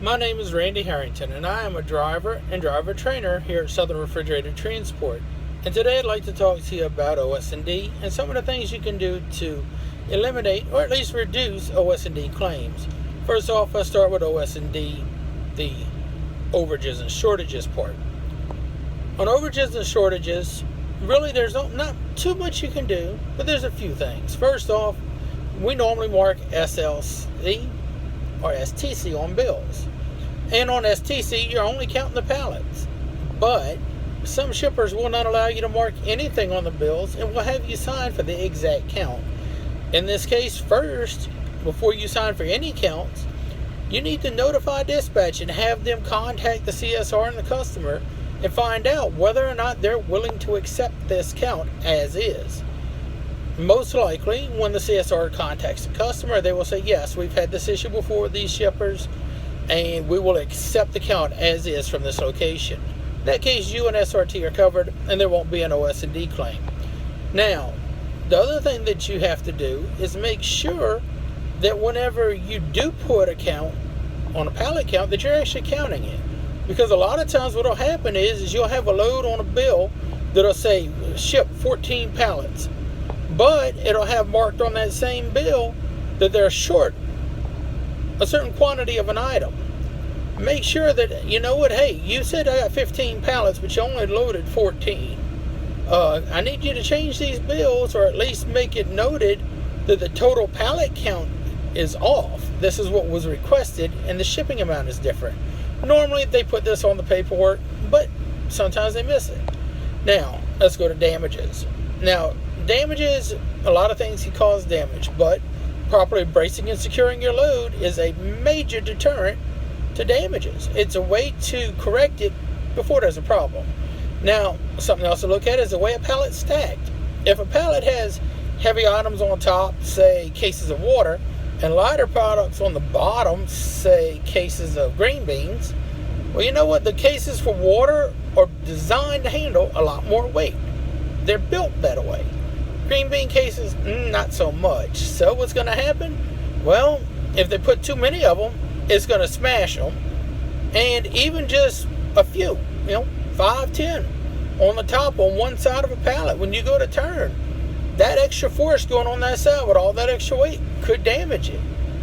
My name is Randy Harrington, and I am a driver and driver trainer here at Southern Refrigerated Transport. And today I'd like to talk to you about OS&D and some of the things you can do to eliminate or at least reduce OS&D claims. First off, let's start with OS&D, the overages and shortages part. On overages and shortages, really there's not too much you can do, but there's a few things. First off, we normally mark SLC or STC on bills. And on STC, you're only counting the pallets. But some shippers will not allow you to mark anything on the bills and will have you sign for the exact count. In this case, first, before you sign for any counts, you need to notify dispatch and have them contact the CSR and the customer and find out whether or not they're willing to accept this count as is. Most likely, when the CSR contacts the customer, they will say, yes, we've had this issue before with these shippers, and we will accept the count as is from this location. In that case, you and SRT are covered, and there won't be an OS&D claim. Now, the other thing that you have to do is make sure that whenever you do put a count on a pallet count, that you're actually counting it. Because a lot of times what will happen is you'll have a load on a bill that'll say, ship 14 pallets. But it'll have marked on that same bill that they're short a certain quantity of an item. Make sure that, you know what, hey, you said I got 15 pallets, but you only loaded 14. I need you to change these bills, or at least make it noted that the total pallet count is off. This is what was requested, and the shipping amount is different. Normally, they put this on the paperwork, but sometimes they miss it. Now, let's go to damages. Now, damages, a lot of things can cause damage, but properly bracing and securing your load is a major deterrent to damages. It's a way to correct it before there's a problem. Now, something else to look at is the way a pallet's stacked. If a pallet has heavy items on top, say cases of water, and lighter products on the bottom, say cases of green beans, well, you know what? The cases for water are designed to handle a lot more weight. They're built that way. Green bean cases, not so much. So what's going to happen? Well, if they put too many of them, it's going to smash them. And even just a few, 5, 10 on the top on one side of a pallet, when you go to turn, that extra force going on that side with all that extra weight could damage it.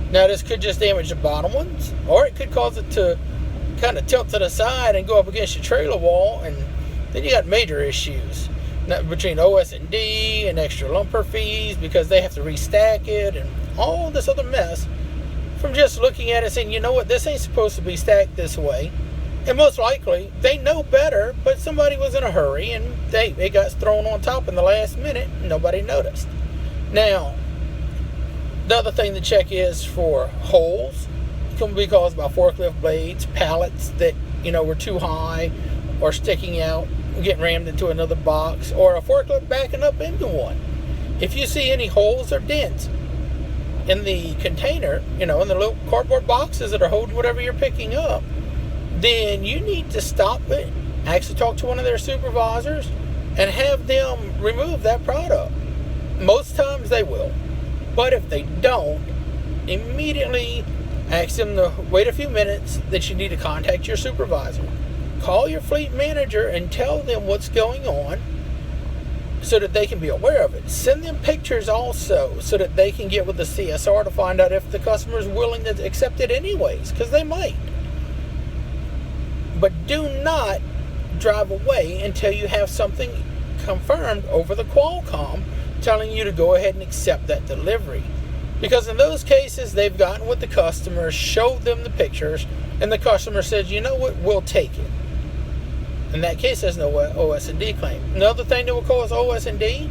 Now, this could just damage the bottom ones, or it could cause it to kind of tilt to the side and go up against your trailer wall, and then you got major issues between OS&D and extra lumper fees because they have to restack it and all this other mess from just looking at it saying, you know what, this ain't supposed to be stacked this way. And most likely, they know better, but somebody was in a hurry and they got thrown on top in the last minute and nobody noticed. Now, the other thing to check is for holes. It can be caused by forklift blades, pallets that, were too high or sticking out, getting rammed into another box, or a forklift backing up into one. If you see any holes or dents in the container, in the little cardboard boxes that are holding whatever you're picking up, then you need to stop it, actually talk to one of their supervisors, and have them remove that product. Most times they will. But if they don't, immediately ask them to wait a few minutes, that you need to contact your supervisor. Call your fleet manager and tell them what's going on so that they can be aware of it. Send them pictures also so that they can get with the CSR to find out if the customer is willing to accept it anyways, because they might. But do not drive away until you have something confirmed over the Qualcomm telling you to go ahead and accept that delivery. Because in those cases, they've gotten with the customer, showed them the pictures, and the customer says, you know what, we'll take it. In that case, there's no OS&D claim. Another thing that will cause OS&D,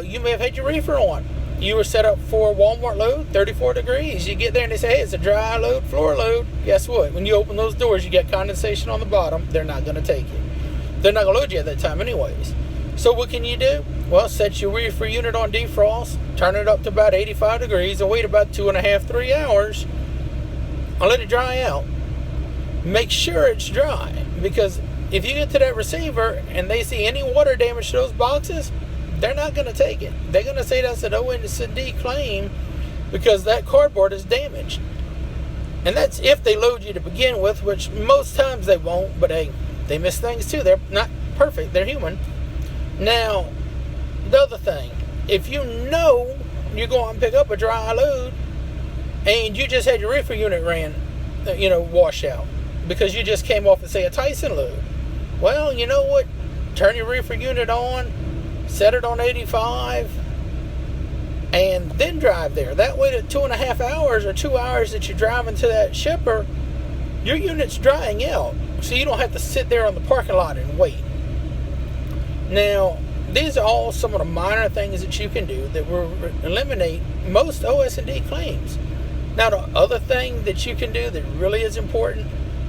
you may have had your reefer on. You were set up for a Walmart load, 34 degrees. You get there and they say, hey, it's a dry load, floor load. Guess what? When you open those doors, you get condensation on the bottom. They're not going to take it. They're not going to load you at that time anyways. So what can you do? Well, set your reefer unit on defrost, turn it up to about 85 degrees, and wait about 2.5, 3 hours, and let it dry out. Make sure it's dry, because if you get to that receiver and they see any water damage to those boxes, they're not going to take it. They're going to say that's an OS&D claim because that cardboard is damaged. And that's if they load you to begin with, which most times they won't, but hey, they miss things too. They're not perfect, they're human. Now, the other thing, if you know you go out and pick up a dry load and you just had your reefer unit ran, wash out because you just came off of, say, a Tyson load, well, you know what? Turn your reefer unit on, set it on 85, and then drive there. That way, the 2.5 hours or 2 hours that you're driving to that shipper, your unit's drying out, so you don't have to sit there on the parking lot and wait. Now, these are all some of the minor things that you can do that will eliminate most OS&D claims. Now, the other thing that you can do that really is important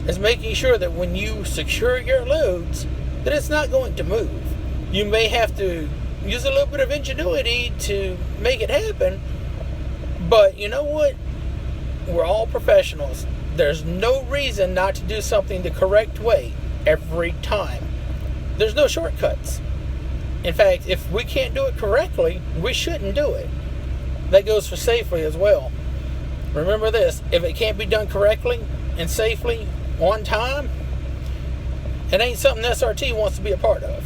is making sure that when you secure your loads, that it's not going to move. You may have to use a little bit of ingenuity to make it happen, but you know what? We're all professionals. There's no reason not to do something the correct way every time. There's no shortcuts. In fact, if we can't do it correctly, we shouldn't do it. That goes for safely as well. Remember this, if it can't be done correctly and safely on time, it ain't something SRT wants to be a part of.